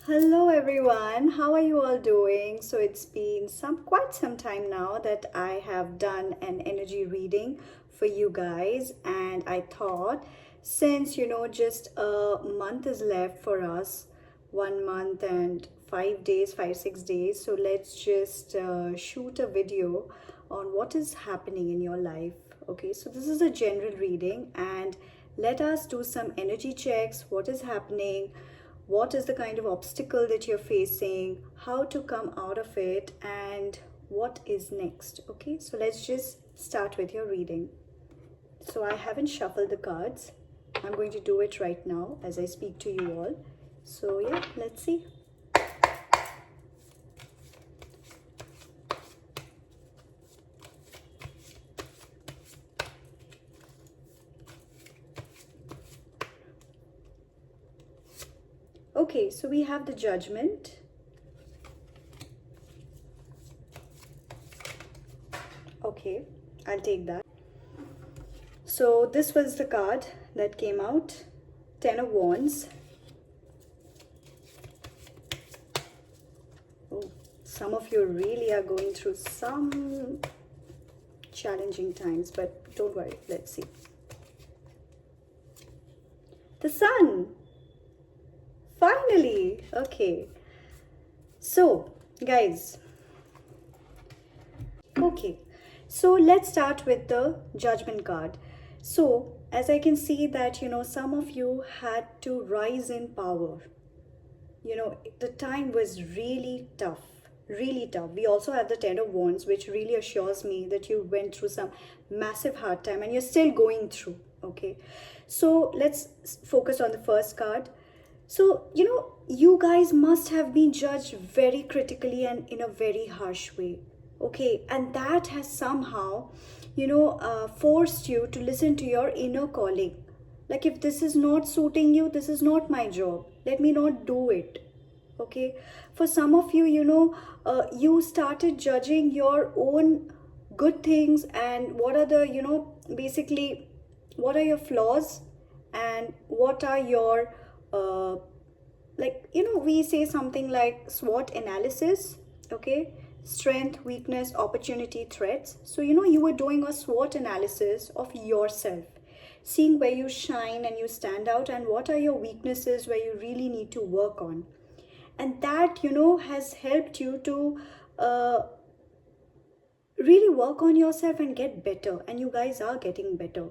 Hello everyone, how are you all doing? So it's been quite some time now that I have done an energy reading for you guys, and I thought since just a month is left for us, 1 month and 5 days, 6 days, so let's just shoot a video on what is happening in your life. Okay, so this is a general reading, and let us do some energy checks. What is happening? What is the kind of obstacle that you're facing, how to come out of it, and what is next. Okay, so let's just start with your reading. So I haven't shuffled the cards. I'm going to do it right now as I speak to you all. So yeah, let's see. Okay, so we have the Judgment. Okay, I'll take that. So this was the card that came out, Ten of Wands. Oh, some of you really are going through some challenging times, but don't worry, let's see. The Sun. Finally. Okay. So, guys. Okay. So, let's start with the Judgment card. So, as I can see that, some of you had to rise in power. The time was really tough. Really tough. We also have the Ten of Wands, which really assures me that you went through some massive hard time and you're still going through. Okay. So, let's focus on the first card. So, you guys must have been judged very critically and in a very harsh way. Okay. And that has somehow, forced you to listen to your inner calling. Like, if this is not suiting you, this is not my job. Let me not do it. Okay. For some of you, you started judging your own good things and what are the, basically, what are your flaws and what are your we say something like SWOT analysis. Okay, strength, weakness, opportunity, threats. So you were doing a SWOT analysis of yourself, seeing where you shine and you stand out and what are your weaknesses where you really need to work on. And that has helped you to really work on yourself and get better, and you guys are getting better.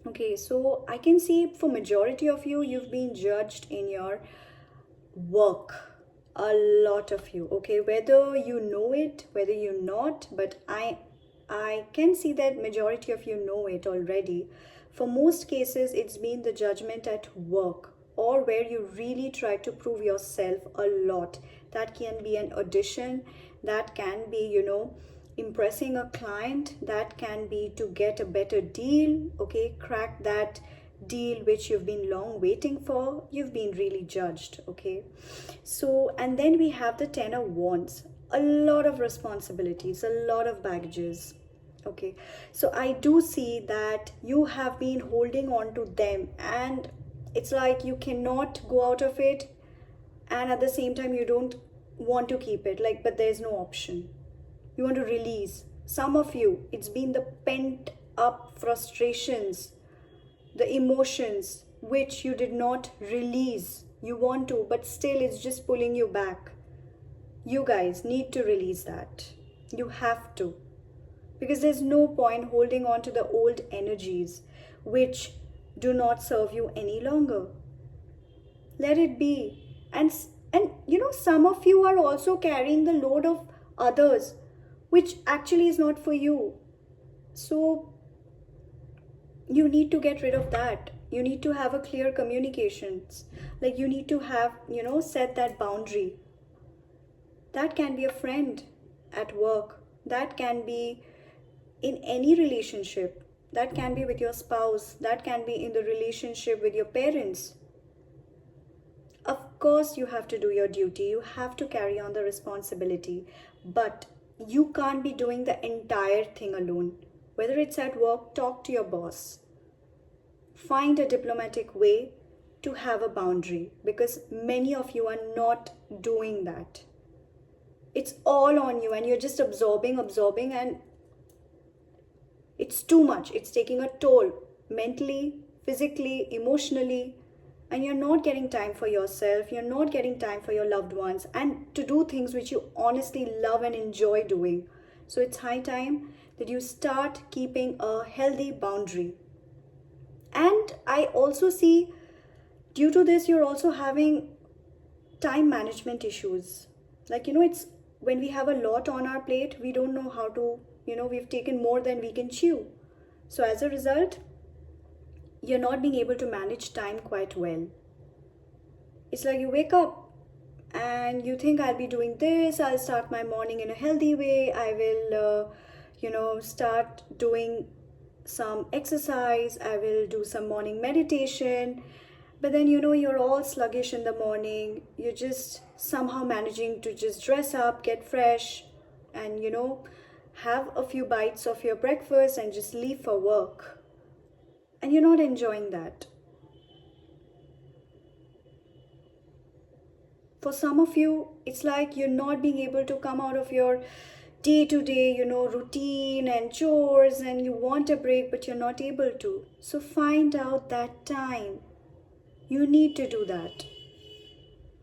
Okay, so I can see for majority of you, you've been judged in your work. A lot of you. Okay, whether you know it, whether you're not, but I can see that majority of you know it already. For most cases, it's been the judgment at work or where you really try to prove yourself a lot. That can be an audition, that can be, impressing a client, that can be to get a better deal. Okay, crack that deal which you've been long waiting for. You've been really judged. Okay, so and then we have the Ten of Wands. A lot of responsibilities, a lot of baggages. Okay, so I do see that you have been holding on to them and it's like you cannot go out of it, and at the same time you don't want to keep it, like, but there's no option. You want to release. Some of you, it's been the pent up frustrations, the emotions which you did not release. You want to, but still it's just pulling you back. You guys need to release that. You have to. Because there's no point holding on to the old energies which do not serve you any longer. Let it be. And some of you are also carrying the load of others which actually is not for you. So you need to get rid of that. You need to have a clear communications. Like, you need to have, set that boundary. That can be a friend at work. That can be in any relationship. That can be with your spouse. That can be in the relationship with your parents. Of course, you have to do your duty. You have to carry on the responsibility. But you can't be doing the entire thing alone. Whether it's at work, talk to your boss. Find a diplomatic way to have a boundary, because many of you are not doing that. It's all on you and you're just absorbing, and it's too much. It's taking a toll mentally, physically, emotionally, and you're not getting time for yourself. You're not getting time for your loved ones and to do things which you honestly love and enjoy doing. So it's high time that you start keeping a healthy boundary. And I also see, due to this, you're also having time management issues. Like, it's when we have a lot on our plate, we don't know how to, we've taken more than we can chew. So as a result, you're not being able to manage time quite well. It's like you wake up and you think, I'll be doing this, I'll start my morning in a healthy way, I will, start doing some exercise, I will do some morning meditation. But then, you're all sluggish in the morning. You're just somehow managing to just dress up, get fresh, and, have a few bites of your breakfast and just leave for work. And you're not enjoying that. For some of you, it's like you're not being able to come out of your day-to-day, routine and chores, and you want a break, but you're not able to. So find out that time. You need to do that.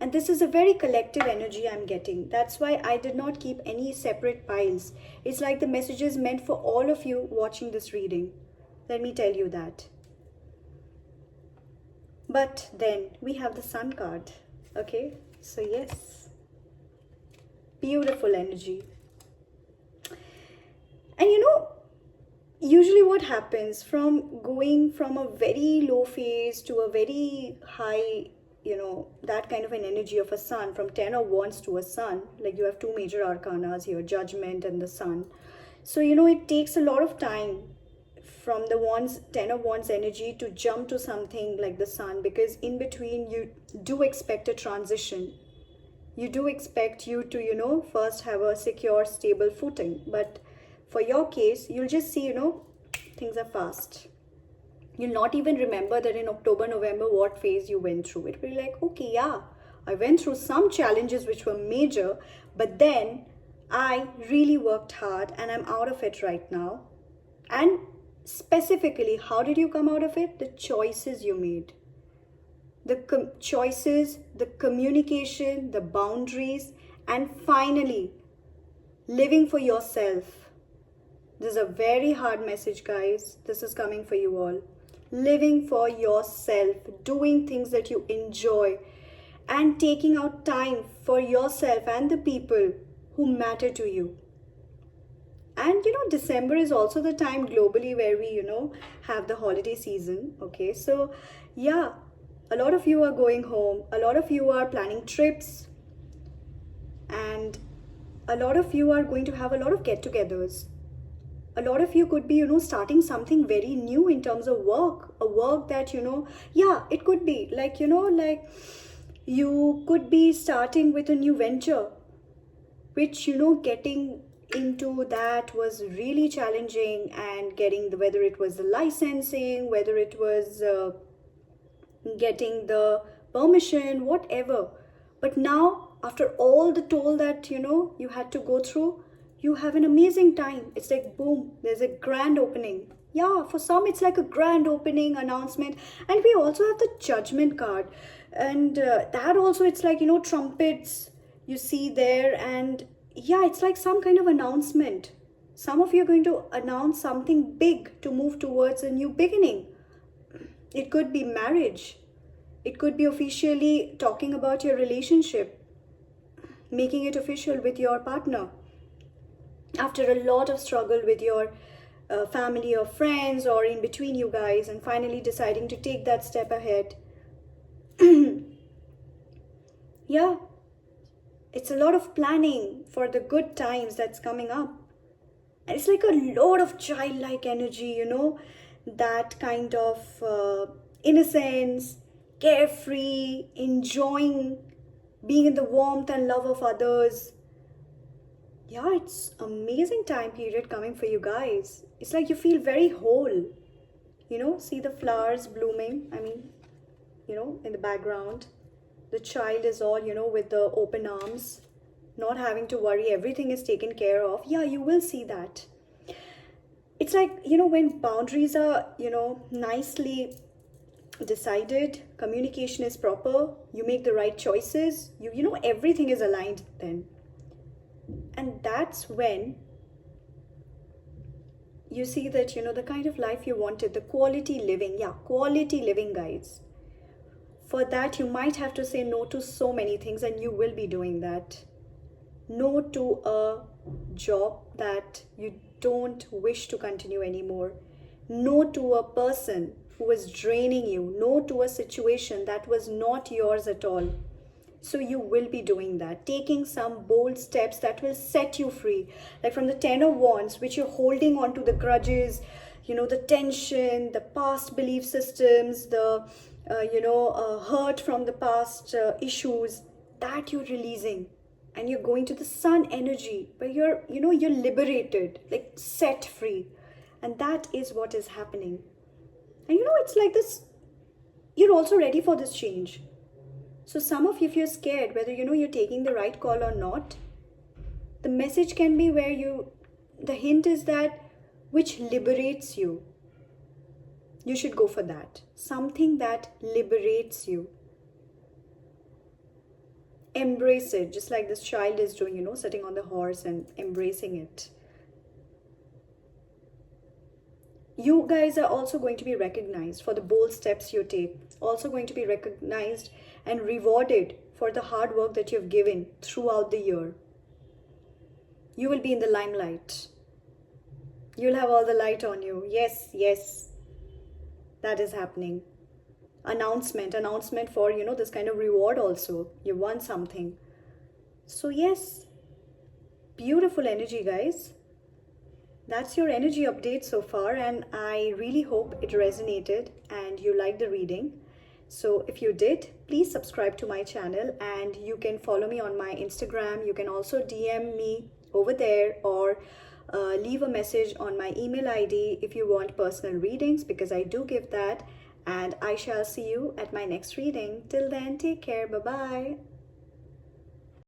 And this is a very collective energy I'm getting. That's why I did not keep any separate piles. It's like the message is meant for all of you watching this reading. Let me tell you that. But then we have the Sun card. Okay? So yes. Beautiful energy. And usually what happens from going from a very low phase to a very high, that kind of an energy of a sun, from 10 of wands to a sun, like you have two major arcanas here, judgment and the sun. So, it takes a lot of time from the wands, 10 of wands energy to jump to something like the sun, because in between you do expect a transition. You do expect you to, first have a secure, stable footing. But for your case, you'll just see, things are fast. You'll not even remember that in October, November, what phase you went through. It will be like, okay, yeah, I went through some challenges which were major, but then I really worked hard and I'm out of it right now. And specifically, how did you come out of it? The choices you made. The choices, the communication, the boundaries, and finally, living for yourself. This is a very hard message, guys. This is coming for you all. Living for yourself, doing things that you enjoy, and taking out time for yourself and the people who matter to you. And December is also the time globally where we, have the holiday season. Okay, so yeah, a lot of you are going home, a lot of you are planning trips, and a lot of you are going to have a lot of get-togethers. A lot of you could be, starting something very new in terms of work. A work that, yeah, it could be like, like you could be starting with a new venture, which, getting into that was really challenging, and getting whether it was the licensing, whether it was getting the permission, whatever. But now, after all the toll that, you had to go through, you have an amazing time. It's like, boom, there's a grand opening. Yeah, for some, it's like a grand opening announcement. And we also have the judgment card. And that also, it's like, trumpets you see there. And yeah, it's like some kind of announcement. Some of you are going to announce something big to move towards a new beginning. It could be marriage. It could be officially talking about your relationship, making it official with your partner. After a lot of struggle with your family or friends, or in between you guys, and finally deciding to take that step ahead. Yeah, it's a lot of planning for the good times that's coming up. And it's like a lot of childlike energy, that kind of innocence, carefree, enjoying being in the warmth and love of others. Yeah, it's amazing time period coming for you guys. It's like you feel very whole. See the flowers blooming. I mean, in the background. The child is all, with the open arms, not having to worry, everything is taken care of. Yeah, you will see that. It's like, when boundaries are, nicely decided, communication is proper, you make the right choices, everything is aligned then. And that's when you see that, the kind of life you wanted, the quality living. Yeah, quality living, guys. For that, you might have to say no to so many things, and you will be doing that. No to a job that you don't wish to continue anymore. No to a person who is draining you. No to a situation that was not yours at all. So you will be doing that, taking some bold steps that will set you free. Like from the Ten of Wands, which you're holding on to, the grudges, the tension, the past belief systems, the hurt from the past issues, that you're releasing. And you're going to the sun energy where you're liberated, like set free. And that is what is happening. And it's like this, you're also ready for this change. So some of you, if you're scared whether you're taking the right call or not, the message can be where the hint is that which liberates you. You should go for that. Something that liberates you. Embrace it, just like this child is doing, sitting on the horse and embracing it. You guys are also going to be recognized for the bold steps you take. Also going to be recognized and rewarded for the hard work that you've given throughout the year. You will be in the limelight. You'll have all the light on you. Yes, that is happening. Announcement for, this kind of reward also. You won something. So yes, beautiful energy, guys. That's your energy update so far, and I really hope it resonated and you liked the reading. So if you did, please subscribe to my channel, and you can follow me on my Instagram. You can also DM me over there, or leave a message on my email ID if you want personal readings, because I do give that. And I shall see you at my next reading. Till then, take care. Bye-bye.